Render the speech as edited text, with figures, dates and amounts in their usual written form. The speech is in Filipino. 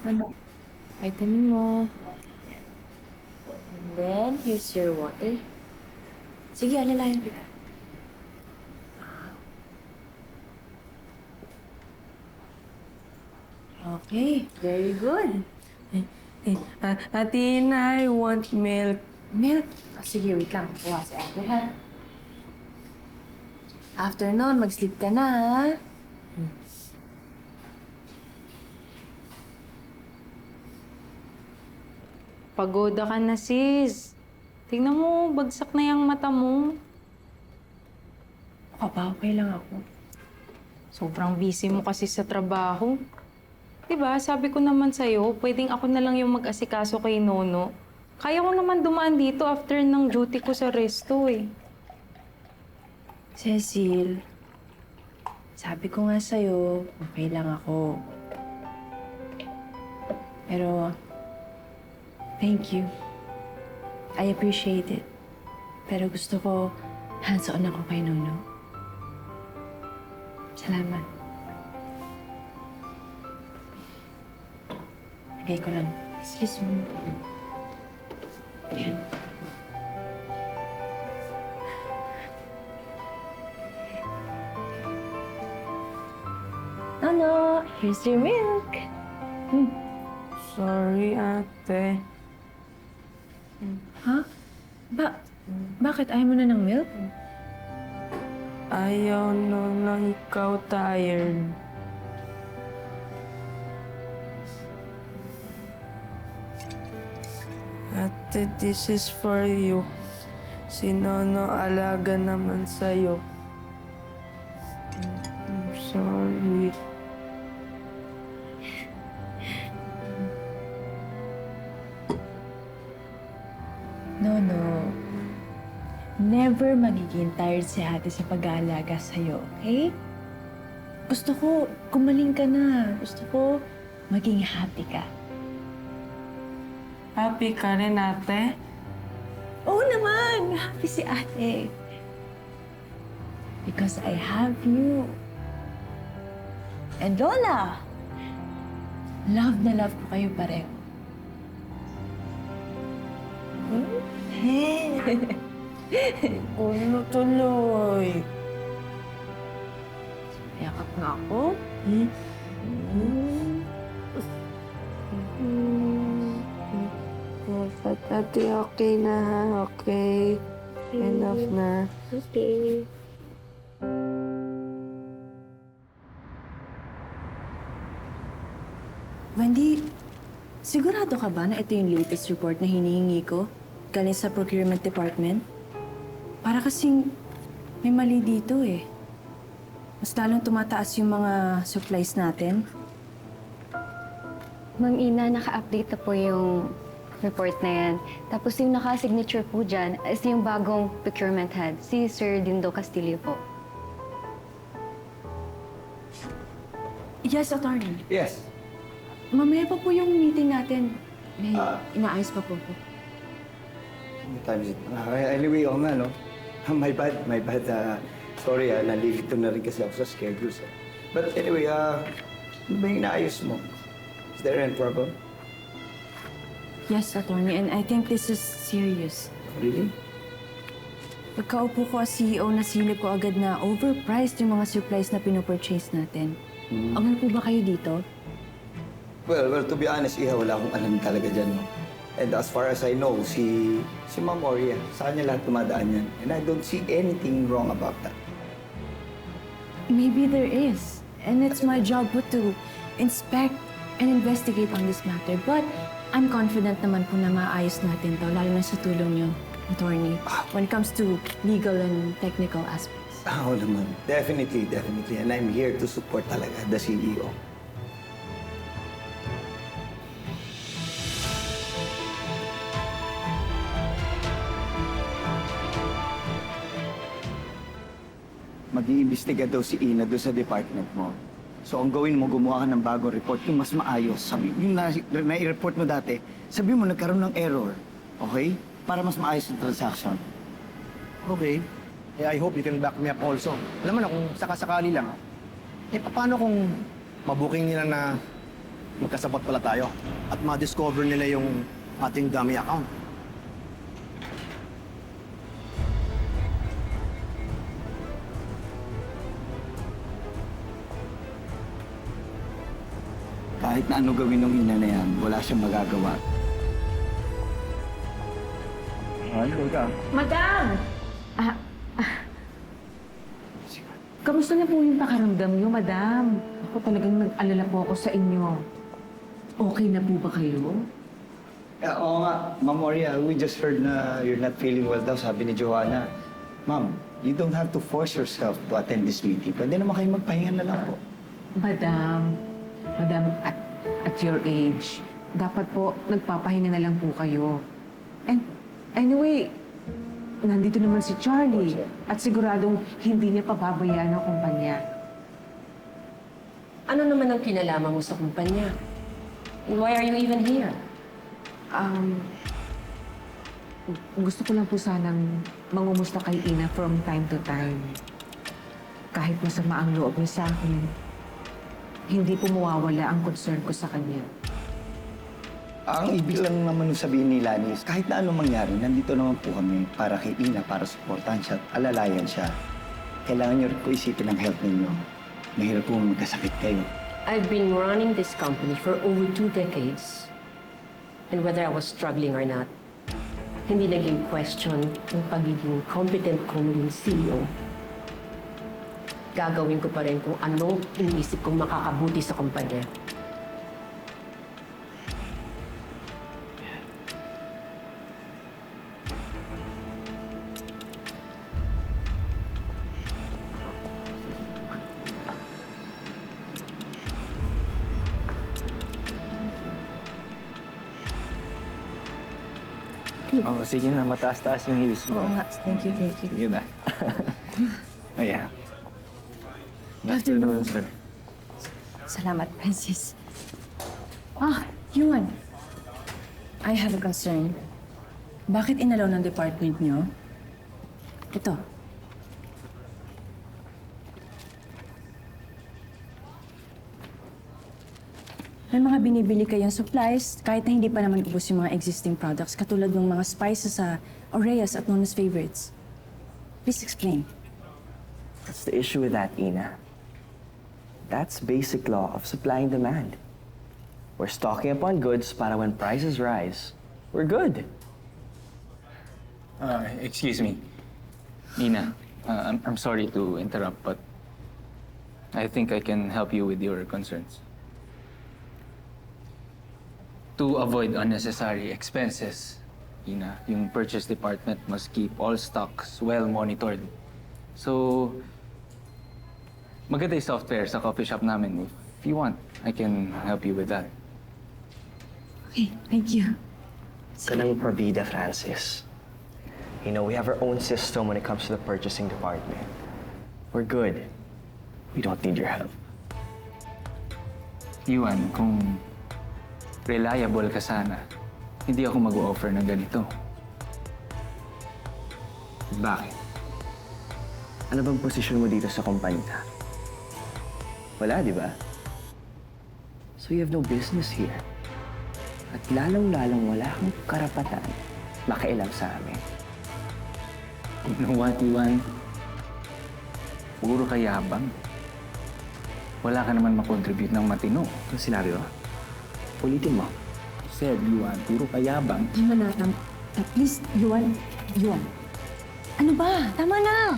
Ano? Vitamin mo. And then, here's your water. Sige, alalayan kita. Okay, very good. Ate Ina, I want milk. Milk. Sige, wait lang. Kuha si ate, ha? After nun, mag-sleep ka na, ha? Pagoda ka na, sis. Tingnan mo, bagsak na yung mata mo. Okay lang ako. Sobrang busy mo kasi sa trabaho. Diba, sabi ko naman sa'yo, pwedeng ako na lang yung mag-asikaso kay Nono. Kaya ko naman dumaan dito after ng duty ko sa resto eh. Cecil, sabi ko nga sa'yo, okay lang ako. Pero, thank you. I appreciate it. Pero gusto ko, hands-on ako kay Nono. Salamat. Lagay ko lang. Excuse me. Ayan. Nono, here's your milk. Sorry, ate. Ha? Bakit? Ayaw mo na ng milk? Ayaw na ikaw tired. Ate, this is for you. Si Nono alaga naman sa'yo. I'm sorry. Nono, never magiging tired si ate sa pag-aalaga sa'yo, okay? Gusto ko, gumaling ka na. Gusto ko, maging happy ka. Happy ka rin, ate? Oo naman! Happy si ate. Because I have you. And Lola! Love na love ko kayo pareho. Ano tuloy? Yakap nga ako. But ate, okay na ha? Okay. Enough na. Okay. Wendy, sigurado ka ba na ito yung latest report na hinihingi ko galing sa procurement department? Para kasing may mali dito eh. Mas lalong tumataas yung mga supplies natin. Ma'am Ina, naka-update na po yung report na yan. Tapos yung naka-signature po dyan is yung bagong procurement head, si Sir Dindo Castillo po. Yes, attorney. Yes. Mamaya pa po yung meeting natin. May inaayos pa po po. What time is it? Anyway, oo nga, no? My bad, my bad. Sorry, nalilito na rin kasi ako sa schedules. But anyway, ano ba yung inaayos mo? Is there any problem? Yes, attorney. And I think this is serious. Really? Pagkaupo ko as CEO, nasilip ko agad na overpriced yung mga supplies na pinopurchase natin. Alam po ba kayo dito? Well, to be honest, Iha, wala akong alam talaga dyan, no? And as far as I know, si Ma'am Oria, sa kanya lahat tumadaan yan. And I don't see anything wrong about that. Maybe there is. And it's my job po to inspect and investigate on this matter. But I'm confident naman po na maayos natin to, lalo na sa tulong niyo, attorney, when it comes to legal and technical aspects. Oo naman. Definitely, definitely. And I'm here to support talaga the CEO. Mag-iimbestiga daw si Ina doon sa department mo. So, ang gawin mo, gumawa ka ng bagong report, yung mas maayos. Sabi, yung na-report mo dati, sabi mo, nagkaroon ng error. Okay? Para mas maayos yung transaction. Okay. I hope you can back me up also. Alam mo na, kung sakasakali lang, paano kung mabuking nila na magkasabot pala tayo at ma-discover nila yung ating dummy account. Kahit na ano gawin ng ina na yan, wala siyang magagawa. Ano ka? Madam! Kamusta na po yung pakaramdam niyo, madam? Ako talagang nag-alala po ako sa inyo. Okay na po ba kayo? Oo nga, Ma'am Moria, we just heard na you're not feeling well daw, sabi ni Joanna. Ma'am, you don't have to force yourself to attend this meeting. Pwede naman kayo magpahinga na lang po. Madam, at your age, dapat po nagpapahinga na lang po kayo. And anyway, nandito naman si Charlie at siguradong hindi niya pababayaan ang kumpanya. Ano naman ang kinalaman mo sa kumpanya? Why are you even here? Gusto ko lang po sanang mangumusta kay Ina from time to time. Kahit masama ang loob niya sa akin, hindi po mawawala ang concern ko sa kanya. Ang ibig lang naman sabihin ni Lani is kahit na anong mangyari, nandito naman po kami para kay Ina, para supportan siya at alalayan siya. Kailangan niyo rin po isipin ang health ninyo. Mahirap po magkasakit kayo. I've been running this company for over 2 decades. And whether I was struggling or not, hindi naging question yung pagiging competent ko maging CEO. Gagawin ko pa rin kung anong iniisip kong makakabuti sa kumpanya. Oh, sige na, mataas-taas yung heels mo. Oo nga. Thank you, thank you. Sige na. Ayan. Good afternoon, sir. Salamat, Princess. Yuan. I have a concern. Bakit inalaw ng department niyo? Ito. May mga binibili kayong supplies kahit na hindi pa naman ubos yung mga existing products katulad ng mga spices sa Oreas at Nona's favorites. Please explain. What's the issue with that, Ina? That's basic law of supply and demand. We're stocking up on goods para when prices rise, we're good. Excuse me. Nina, I'm sorry to interrupt, but I think I can help you with your concerns. To avoid unnecessary expenses, Ina, yung purchase department must keep all stocks well monitored. So, maganda yung software sa coffee shop namin. If you want, I can help you with that. Okay, thank you. Kanang pabida, Francis. You know, we have our own system when it comes to the purchasing department. We're good. We don't need your help. Yuan, kung reliable ka sana, hindi ako mag-o-offer ng ganito. Bakit? Ano bang posisyon mo dito sa kumpanya? Wala, di ba? So you have no business here. At lalong-lalong wala kang karapatan makialam sa amin. You know what, Yuan? Puro kayabang. Wala ka naman makontribute ng matino. Ano sinabi mo? Ulitin mo. Said, Yuan, puro kayabang. Tama na. Please, Yuan. Yuan. Ano ba? Tama na.